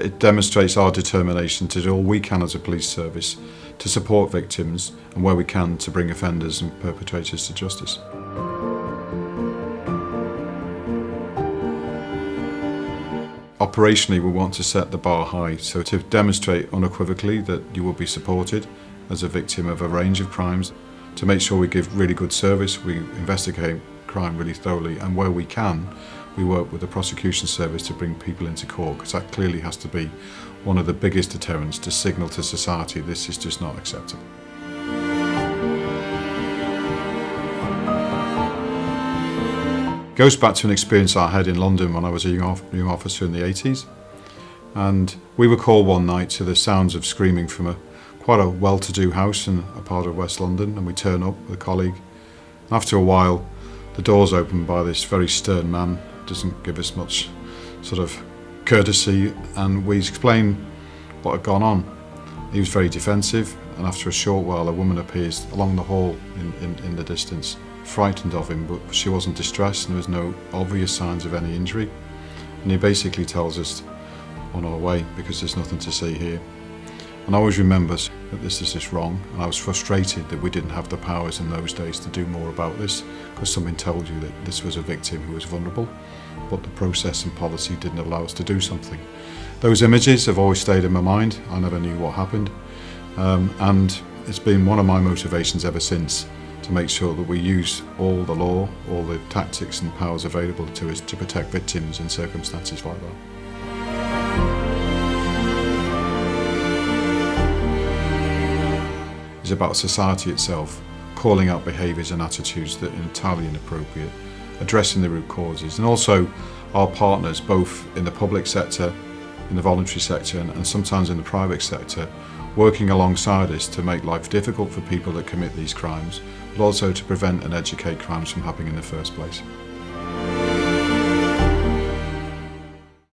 It demonstrates our determination to do all we can as a police service to support victims and where we can to bring offenders and perpetrators to justice. Operationally, we want to set the bar high, so to demonstrate unequivocally that you will be supported as a victim of a range of crimes, to make sure we give really good service, we investigate crime really thoroughly, and where we can, we work with the prosecution service to bring people into court, because that clearly has to be one of the biggest deterrents to signal to society this is just not acceptable. It goes back to an experience I had in London when I was a young officer in the 80s, and we were called one night to the sounds of screaming from quite a well-to-do house in a part of West London, and we turn up with a colleague. After a while, the door's opened by this very stern man, doesn't give us much sort of courtesy, and we explain what had gone on. He was very defensive, and after a short while a woman appears along the hall in the distance, frightened of him, but she wasn't distressed and there was no obvious signs of any injury. And he basically tells us on our way, because there's nothing to see here. And I always remember that this is just wrong, and I was frustrated that we didn't have the powers in those days to do more about this, because something told you that this was a victim who was vulnerable, but the process and policy didn't allow us to do something. Those images have always stayed in my mind. I never knew what happened, and it's been one of my motivations ever since to make sure that we use all the law, all the tactics and powers available to us to protect victims in circumstances like that. It's about society itself calling out behaviours and attitudes that are entirely inappropriate, addressing the root causes, and also our partners both in the public sector, in the voluntary sector, and sometimes in the private sector, working alongside us to make life difficult for people that commit these crimes, but also to prevent and educate crimes from happening in the first place.